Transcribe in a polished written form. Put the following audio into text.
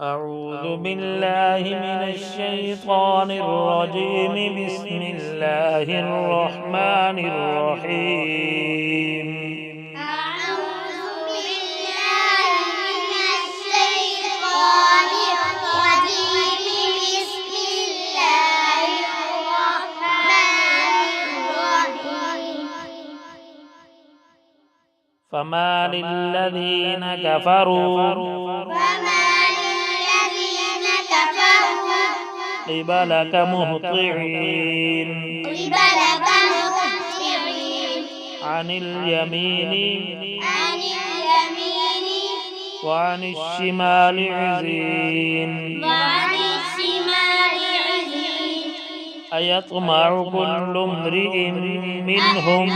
أعوذ بالله من الشيطان الرجيم. بسم الله الرحمن الرحيم. أعوذ بالله من الشيطان الرجيم. بسم الله الرحمن الرحيم. فما للذين كفروا قبلك مهطعين عن اليمين وعن الشمال عزين. أيطمع كل امرئ منهم